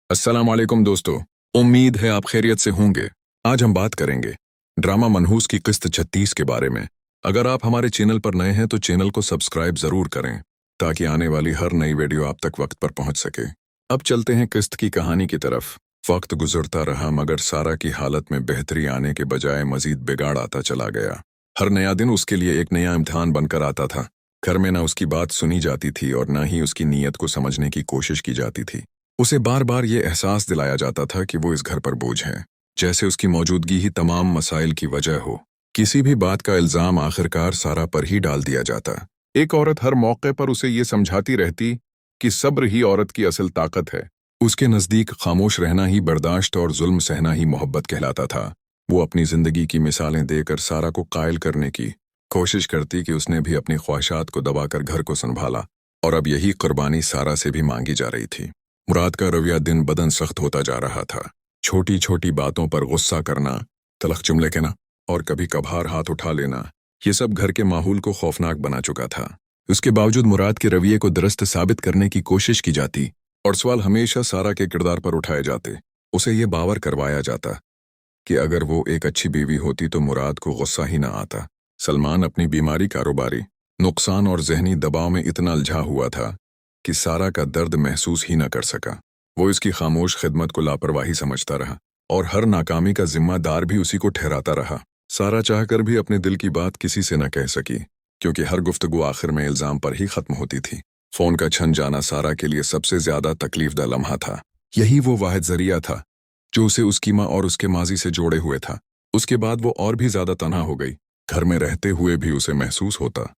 अस्सलाम वालेकुम दोस्तों। उम्मीद है आप खैरियत से होंगे। आज हम बात करेंगे ड्रामा मनहूस की किस्त 36 के बारे में। अगर आप हमारे चैनल पर नए हैं तो चैनल को सब्सक्राइब जरूर करें ताकि आने वाली हर नई वीडियो आप तक वक्त पर पहुंच सके। अब चलते हैं किस्त की कहानी की तरफ। वक्त गुजरता रहा मगर सारा की हालत में बेहतरी आने के बजाय मजीद बिगाड़ आता चला गया। हर नया दिन उसके लिए एक नया इम्तिहान बनकर आता था। घर में ना उसकी बात सुनी जाती थी और ना ही उसकी नीयत को समझने की कोशिश की जाती थी। उसे बार बार ये एहसास दिलाया जाता था कि वो इस घर पर बोझ है, जैसे उसकी मौजूदगी ही तमाम मसाइल की वजह हो। किसी भी बात का इल्जाम आखिरकार सारा पर ही डाल दिया जाता। एक औरत हर मौके पर उसे ये समझाती रहती कि सब्र ही औरत की असल ताकत है। उसके नज़दीक खामोश रहना ही बर्दाश्त और जुल्म सहना ही मोहब्बत कहलाता था। वो अपनी जिंदगी की मिसालें देकर सारा को कायल करने की कोशिश करती कि उसने भी अपनी ख्वाहिशात को दबाकर घर को संभाला, और अब यही कुर्बानी सारा से भी मांगी जा रही थी। मुराद का रवैया दिन बदन सख्त होता जा रहा था। छोटी छोटी बातों पर गुस्सा करना, तलख जुमले कहना और कभी कभार हाथ उठा लेना, ये सब घर के माहौल को खौफनाक बना चुका था। उसके बावजूद मुराद के रवैये को दुरुस्त साबित करने की कोशिश की जाती और सवाल हमेशा सारा के किरदार पर उठाए जाते। उसे ये बावर करवाया जाता कि अगर वो एक अच्छी बीवी होती तो मुराद को गुस्सा ही ना आता। सलमान अपनी बीमारी, कारोबारी नुकसान और जहनी दबाव में इतना उलझा हुआ था कि सारा का दर्द महसूस ही न कर सका। वो इसकी खामोश खिदमत को लापरवाही समझता रहा और हर नाकामी का जिम्मेदार भी उसी को ठहराता रहा। सारा चाहकर भी अपने दिल की बात किसी से न कह सकी, क्योंकि हर गुफ्तगू आखिर में इल्जाम पर ही खत्म होती थी। फोन का छन जाना सारा के लिए सबसे ज्यादा तकलीफदा लम्हा था। यही वो वाहिद जरिया था जो उसे उसकी माँ और उसके माजी से जोड़े हुए था। उसके बाद वो और भी ज्यादा तन्हा हो गई। घर में रहते हुए भी उसे महसूस होता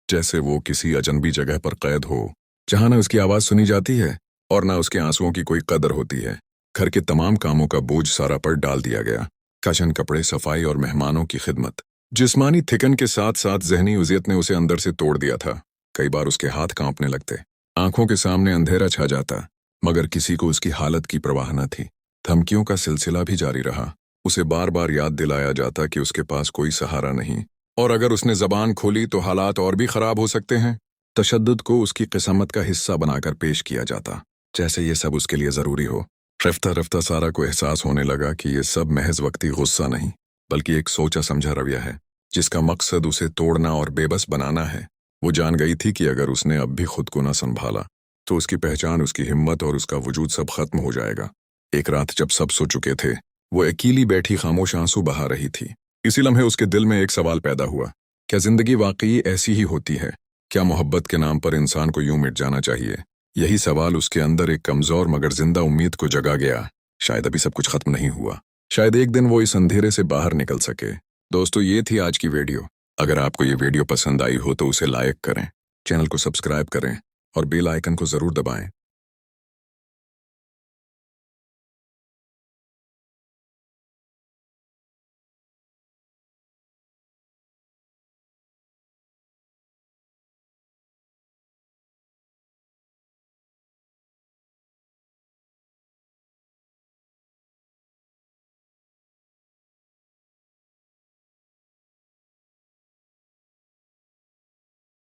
जैसे वो किसी अजनबी जगह पर कैद हो, जहां न उसकी आवाज सुनी जाती है और न उसके आंसुओं की कोई कदर होती है। घर के तमाम कामों का बोझ सारा पर डाल दिया गया। कशन, कपड़े, सफाई और मेहमानों की खिदमत। जिस्मानी थिकन के साथ साथ जहनी उजियत ने उसे अंदर से तोड़ दिया था। कई बार उसके हाथ कांपने लगते, आंखों के सामने अंधेरा छा जाता, मगर किसी को उसकी हालत की परवाह न थी। धमकियों का सिलसिला भी जारी रहा। उसे बार बार याद दिलाया जाता कि उसके पास कोई सहारा नहीं और अगर उसने जबान खोली तो हालात और भी खराब हो सकते हैं। तशद्दुद को उसकी किस्मत का हिस्सा बनाकर पेश किया जाता, जैसे ये सब उसके लिए ज़रूरी हो। रफ्ता रफ्ता सारा को एहसास होने लगा कि ये सब महज वक्ती गुस्सा नहीं, बल्कि एक सोचा समझा रवैया है जिसका मकसद उसे तोड़ना और बेबस बनाना है। वो जान गई थी कि अगर उसने अब भी खुद को न संभाला तो उसकी पहचान, उसकी हिम्मत और उसका वजूद सब खत्म हो जाएगा। एक रात जब सब सो चुके थे, वो अकेली बैठी खामोश आंसू बहा रही थी। इसी लम्हे उसके दिल में एक सवाल पैदा हुआ, क्या जिंदगी वाकई ऐसी ही होती है? क्या मोहब्बत के नाम पर इंसान को यूं मिट जाना चाहिए? यही सवाल उसके अंदर एक कमजोर मगर जिंदा उम्मीद को जगा गया। शायद अभी सब कुछ खत्म नहीं हुआ, शायद एक दिन वो इस अंधेरे से बाहर निकल सके। दोस्तों, ये थी आज की वीडियो। अगर आपको ये वीडियो पसंद आई हो तो उसे लाइक करें, चैनल को सब्सक्राइब करें और बेल आइकन को जरूर दबाएं